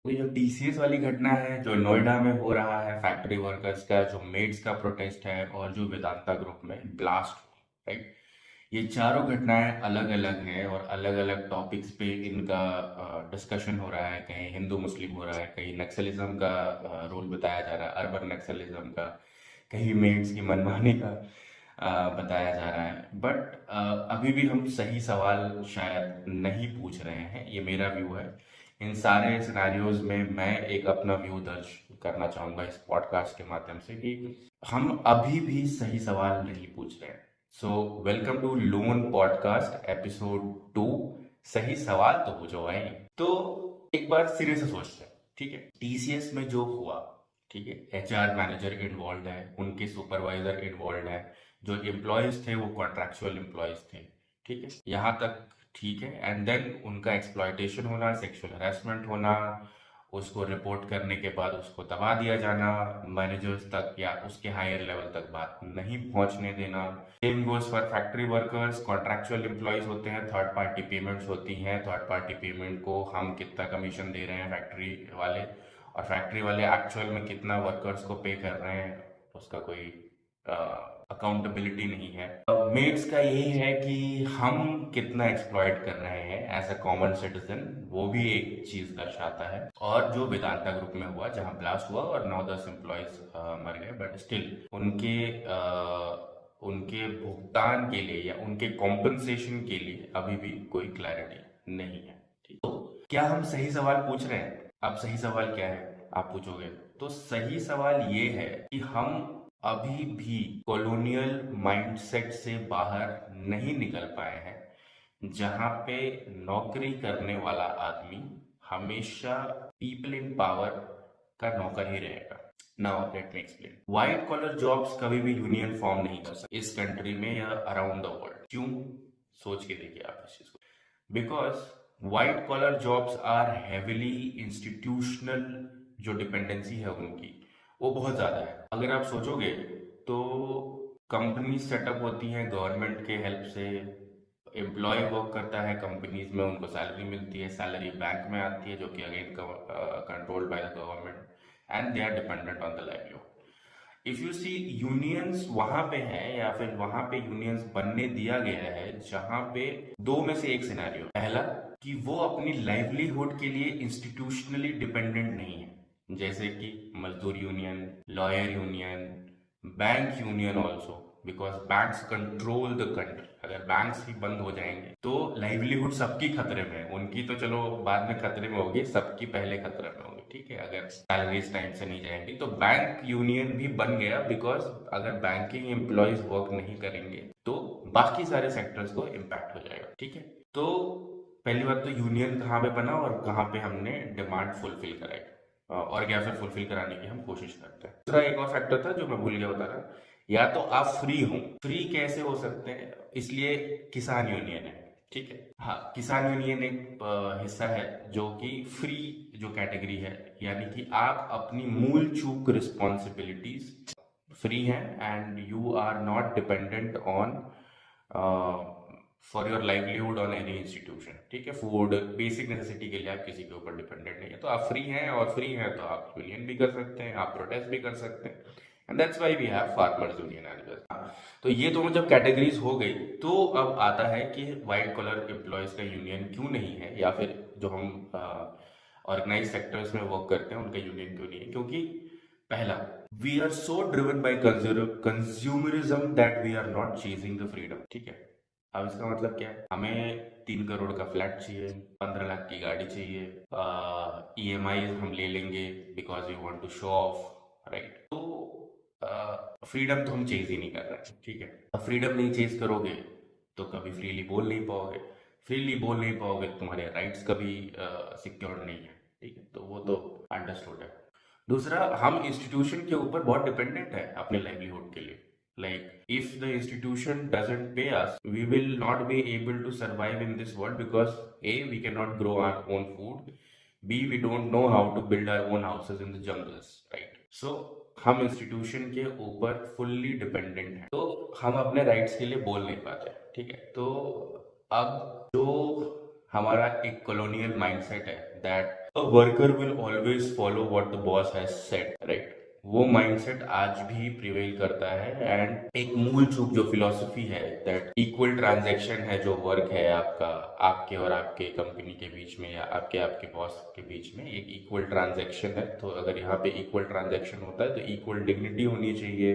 ये जो टीसीएस वाली घटना है जो नोएडा में हो रहा है, फैक्ट्री वर्कर्स का जो मेड्स का प्रोटेस्ट है और जो वेदांता ग्रुप में ब्लास्ट हुआ, राइट। ये चारों घटनाएं अलग अलग हैं और अलग अलग टॉपिक्स पे इनका डिस्कशन हो रहा है। कहीं हिंदू मुस्लिम हो रहा है, कहीं नक्सलिज्म का रोल बताया जा रहा है, अर्बन नक्सलिज्म का, कहीं मेड्स की मनमानी का बताया जा रहा है। बट अभी भी हम सही सवाल शायद नहीं पूछ रहे हैं, ये मेरा व्यू है। इन सारे सिनेरियोज में मैं एक अपना व्यू दर्ज करना चाहूंगा इस पॉडकास्ट के माध्यम से कि हम अभी भी सही सवाल नहीं पूछ रहे हैं। So welcome to loan podcast episode 2। सही सवाल तो पूछो भाई। तो एक बार सिरे से सोचते हैं, ठीक है। टीसीएस में जो हुआ, ठीक है, एचआर मैनेजर इन्वॉल्व है, उनके सुपरवाइजर इन्वॉल्व है, जो एम्प्लॉयज थे वो कॉन्ट्रैक्चुअल एम्प्लॉयज थे, ठीक है, यहाँ तक ठीक है। एंड देन उनका एक्सप्लॉयटेशन होना, सेक्सुअल हरासमेंट होना, उसको रिपोर्ट करने के बाद उसको दबा दिया जाना, मैनेजर्स तक या उसके हायर लेवल तक बात नहीं पहुंचने देना। Same goes for factory workers, contractual employees होते हैं, थर्ड पार्टी पेमेंट्स होती हैं, थर्ड पार्टी पेमेंट को हम कितना कमीशन दे रहे हैं फैक्ट्री वाले, और फैक्ट्री वाले एक्चुअल में कितना वर्कर्स को पे कर रहे हैं, उसका कोई अकाउंटेबिलिटी नहीं है। मेड्स का यही है कि हम कितना एक्सप्लॉइट कर रहे हैं एज अ कॉमन सिटीजन, वो भी एक चीज दर्शाता है। और जो वेदांता ग्रुप में हुआ, जहां ब्लास्ट हुआ और 9-10 एम्प्लॉयज मर गए, बट स्टिल उनके उनके भुगतान के लिए या उनके कॉम्पनसेशन के लिए अभी भी कोई क्लैरिटी नहीं है, ठीक। तो क्या हम सही सवाल पूछ रहे हैं? अब सही सवाल क्या है आप पूछोगे, तो सही सवाल ये है कि हम अभी भी कॉलोनियल माइंडसेट से बाहर नहीं निकल पाए हैं, जहां पे नौकरी करने वाला आदमी हमेशा पीपल इन पावर का नौकर ही रहेगा। Now let me explain. White collar jobs कभी भी यूनियन फॉर्म नहीं कर सकते इस कंट्री में या अराउंड द वर्ल्ड। क्यों? सोच के देखिए आप इस चीज को। Because white collar jobs are heavily institutional, जो डिपेंडेंसी है उनकी वो बहुत ज़्यादा है। अगर आप सोचोगे तो कंपनी सेटअप होती हैं गवर्नमेंट के हेल्प से, एम्प्लॉय वर्क करता है कंपनीज में, उनको सैलरी मिलती है, सैलरी बैंक में आती है जो कि again controlled by the government, and they are dependent on the livelihood. If you see, unions वहां पे है या फिर वहां पे यूनियंस बनने दिया गया है जहां पे दो में से एक सिनेरियो। पहला, कि वो अपनी लाइवलीहुड के लिए इंस्टीट्यूशनली डिपेंडेंट नहीं है, जैसे कि मजदूर union, lawyer union, bank union also, because banks control the country. अगर बैंक्स ही बंद हो जाएंगे तो लाइवलीहुड सबकी खतरे में है। उनकी तो चलो बाद में खतरे में होगी, सबकी पहले खतरे में होगी, ठीक है। अगर सैलरीज टाइम से नहीं जाएंगी तो बैंक यूनियन भी बन गया, बिकॉज अगर बैंकिंग एम्प्लॉयज वर्क नहीं करेंगे तो बाकी सारे सेक्टर्स को इम्पैक्ट हो जाएगा, ठीक है। तो पहली बात तो यूनियन कहाँ पे बना और कहाँ पे हमने डिमांड फुलफिल कराई, और या फिर फुलफिल कराने की हम कोशिश करते हैं। दूसरा एक और फैक्टर था जो मैं भूल गया बताना, या तो आप फ्री हो। फ्री कैसे हो सकते हैं? इसलिए किसान यूनियन है, ठीक है। हाँ, किसान यूनियन एक हिस्सा है जो कि फ्री जो कैटेगरी है, यानी कि आप अपनी मूल चूक रिस्पॉन्सिबिलिटीज फ्री हैं and you are not dependent on for your livelihood on any institution, ठीक है। फूड बेसिक नेसेसिटी के लिए आप किसी के ऊपर डिपेंडेंट नहीं है, तो आप फ्री हैं, और फ्री हैं तो आप यूनियन भी कर सकते हैं, आप प्रोटेस्ट भी कर सकते हैं, and that's why we have farmers union as well. तो ये दोनों जब कैटेगरीज हो गई तो अब आता है कि व्हाइट कॉलर एम्प्लॉयज का यूनियन क्यों नहीं है, या फिर जो हम ऑर्गेनाइज सेक्टर्स में वर्क करते हैं उनका यूनियन क्यों नहीं है। क्योंकि पहला, we are so driven by consumerism that we are not chasing the freedom, ठीक है। अब इसका मतलब क्या है? हमें 3 करोड़ का फ्लैट चाहिए, 15 लाख की गाड़ी चाहिए, ईएमआई हम ले लेंगे because we want to show off, right. तो फ्रीडम तो हम चेज ही नहीं कर रहे हैं, ठीक है। अब फ्रीडम नहीं चेज करोगे तो कभी फ्रीली बोल नहीं पाओगे, फ्रीली बोल नहीं पाओगे तो तुम्हारे राइट्स कभी सिक्योर नहीं है, ठीक है। तो वो तो अंडरस्टूड है। दूसरा, हम इंस्टीट्यूशन के ऊपर बहुत डिपेंडेंट है अपने लाइवलीहुड के लिए। Like, if the institution doesn't pay us, we will not be able to survive in this world because A, we cannot grow our own food, B, we don't know how to build our own houses in the jungles, right? So, हम institution के ऊपर fully dependent हैं, तो हम अपने rights के लिए बोल नहीं पाते, ठीक है। तो अब जो हमारा एक कॉलोनियल माइंडसेट है that A worker will always follow what the boss has said, right? वो माइंडसेट आज भी प्रिवेल करता है एंड एक मूल चूक जो फिलॉसफी है दैट इक्वल ट्रांजैक्शन है जो वर्क है आपका, आपके और आपके कंपनी के बीच में या आपके आपके बॉस के बीच में एक इक्वल ट्रांजैक्शन है। तो अगर यहाँ पे इक्वल ट्रांजैक्शन होता है तो इक्वल डिग्निटी होनी चाहिए,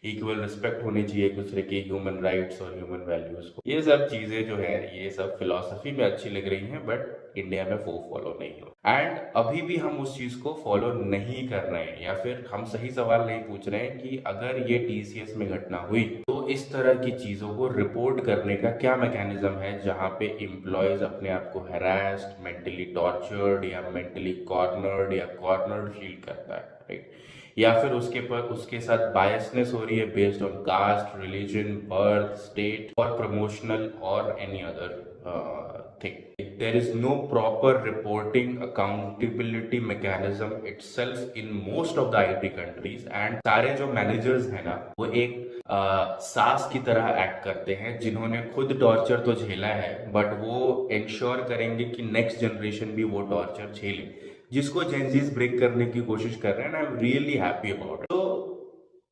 इक्वल रिस्पेक्ट होनी चाहिए एक दूसरे के ह्यूमन राइट्स और ह्यूमन वैल्यूज को। ये सब चीजें जो है ये सब फिलॉसफी में अच्छी लग रही हैं बट इंडिया में वो फॉलो नहीं हो एंड अभी भी हम उस चीज को फॉलो नहीं कर रहे हैं या फिर हम सही सवाल नहीं पूछ रहे हैं कि अगर ये टीसीएस में घटना हुई तो इस तरह की चीजों को रिपोर्ट करने का क्या मैकेनिज्म है जहां पे एम्प्लॉयज अपने आप को हैरास्ड, मेंटली टॉर्चर्ड या मेंटली कॉर्नर्ड फील करता है, राइट? या फिर उसके साथ बायसनेस हो रही है based on caste, religion, birth, state और प्रमोशनल और any other thing. There is no proper reporting accountability mechanism itself in most of the IT countries and सारे जो मैनेजर्स हैं ना वो एक सास की तरह एक्ट करते हैं जिन्होंने खुद टॉर्चर तो झेला है बट वो इंश्योर करेंगे कि नेक्स्ट जनरेशन भी वो टॉर्चर झेले, जिसको जेंजीज ब्रेक करने की कोशिश कर रहे हैं। I am really happy about it. तो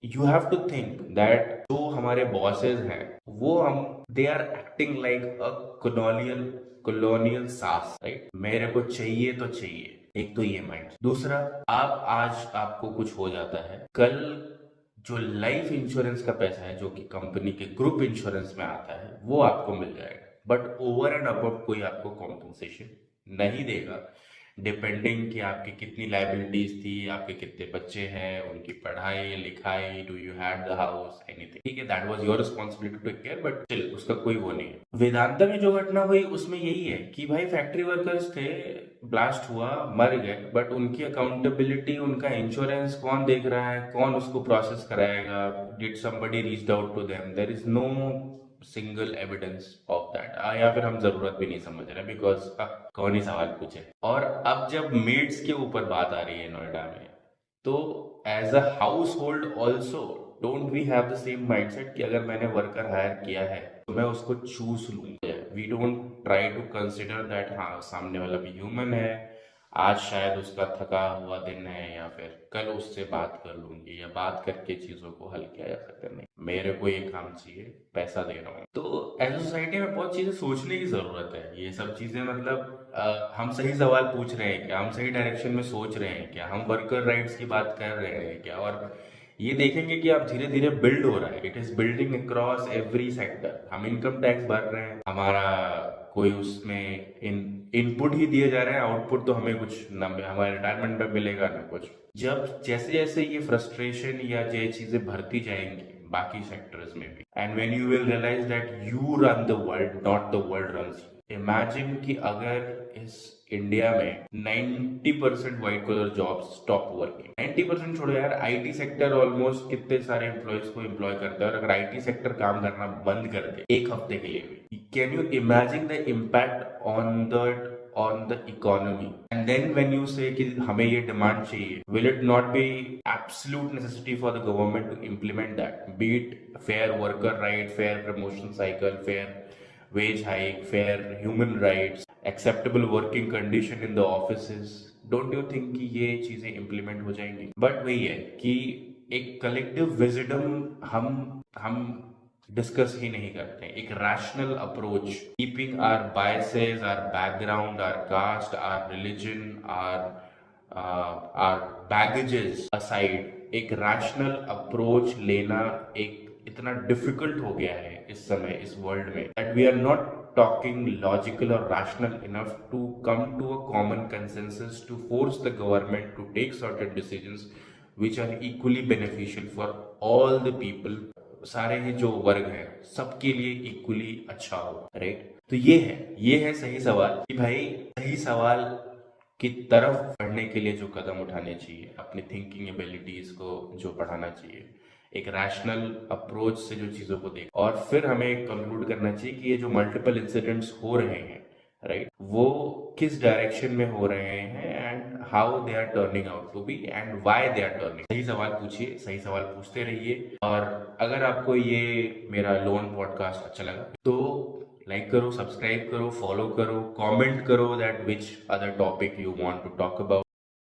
you have to think that जो हमारे बॉसेस हैं वो हम they are acting like a colonial सास, राइट? मेरे को चाहिए तो चाहिए, एक तो ये माइंड। दूसरा, आप आज आपको कुछ हो जाता है, कल जो लाइफ इंश्योरेंस का पैसा है जो कि कंपनी के ग्रुप इंश्योरेंस में आता है वो आपको मिल जाएगा बट ओवर एंड अबव कोई आपको कॉम्पनसेशन नहीं देगा डिपेंडिंग कि आपकी कितनी लाइबिलिटीज थी, आपके कितने बच्चे हैं, उनकी पढ़ाई लिखाई, do you had the house, anything. ठीक है, that was your responsibility to take care but still उसका कोई वो नहीं है। वेदांता में जो घटना हुई उसमें यही है कि भाई फैक्ट्री वर्कर्स थे, ब्लास्ट हुआ, मर गए बट उनकी अकाउंटेबिलिटी, उनका इंश्योरेंस कौन देख रहा है, कौन उसको प्रोसेस कराएगा? Did somebody reached out to them? There is no single evidence of that. या फिर हम जरूरत भी नहीं समझ रहे बिकॉज कौन ही सवाल पूछे। और अब जब मेड्स के ऊपर बात आ रही है नोएडा में, तो as a household also don't we have the same mindset कि अगर मैंने वर्कर हायर किया है तो मैं उसको चूज लूँ। We don't try to consider that हाँ सामने वाला भी ह्यूमन है, आज शायद उसका थका हुआ दिन है या फिर कल उससे बात कर लूंगी या बात करके चीजों को हल किया जा सकता है। नहीं, मेरे को ये काम चाहिए, पैसा दे रहा हूँ। तो एज सोसाइटी में बहुत चीजें सोचने की जरूरत है। ये सब चीजें मतलब हम सही सवाल पूछ रहे हैं क्या, हम सही डायरेक्शन में सोच रहे हैं क्या, हम वर्कर राइट्स की बात कर रहे हैं क्या? और ये देखेंगे कि अब धीरे धीरे बिल्ड हो रहा है, it is building across every sector. हम इनकम टैक्स भर रहे हैं, हमारा कोई उसमें इनपुट ही दिए जा रहे हैं, आउटपुट तो हमें कुछ न हमारे रिटायरमेंट में मिलेगा ना कुछ। जब जैसे जैसे ये फ्रस्ट्रेशन या ये चीजें भरती जाएंगी बाकी सेक्टर्स में भी, and when you will realise that you run the world not the world runs you. Imagine कि अगर इस इंडिया में 90% white collar jobs stop working. 90% छोड़ो यार, आईटी सेक्टर ऑलमोस्ट कितने सारे एम्प्लॉयज को एम्प्लॉय करता है और अगर आईटी सेक्टर काम करना बंद कर दे एक हफ्ते के लिए भी, can you imagine the impact on the economy? And then when you say कि हमें ये डिमांड चाहिए, will it not be absolute necessity for the government to implement that? Be it fair worker right, fair promotion cycle, fair wage hike, fair human rights, acceptable working condition in the offices. Don't you think कि ये चीजें implement हो जाएंगी? But वही है कि एक collective wisdom हम डिस्कस ही नहीं करते। एक rational approach, keeping our biases, our background, our caste, our religion, our baggages aside, एक रैशनल अप्रोच लेना एक इतना डिफिकल्ट हो गया है इस समय इस वर्ल्ड में that we are not talking logical और rational enough to come to a common consensus to force the government to take certain decisions which are equally beneficial for all the people. सारे ही जो वर्ग हैं सबके लिए equally अच्छा हो, राइट? तो ये है सही सवाल कि भाई सही सवाल की तरफ बढ़ने के लिए जो कदम उठाने चाहिए, अपनी थिंकिंग एबिलिटीज को जो बढ़ाना चाहिए, एक रैशनल अप्रोच से जो चीजों को देख, और फिर हमें कंक्लूड करना चाहिए कि ये जो मल्टीपल इंसिडेंट्स हो रहे हैं, राइट, वो किस डायरेक्शन में हो रहे हैं and how they are turning out to be and why they are turning. सही सवाल पूछिए, सही सवाल पूछते रहिए। और अगर आपको ये मेरा लोन पॉडकास्ट अच्छा लगा तो लाइक करो, सब्सक्राइब करो, फॉलो करो, कमेंट करो that which other topic you want to talk about.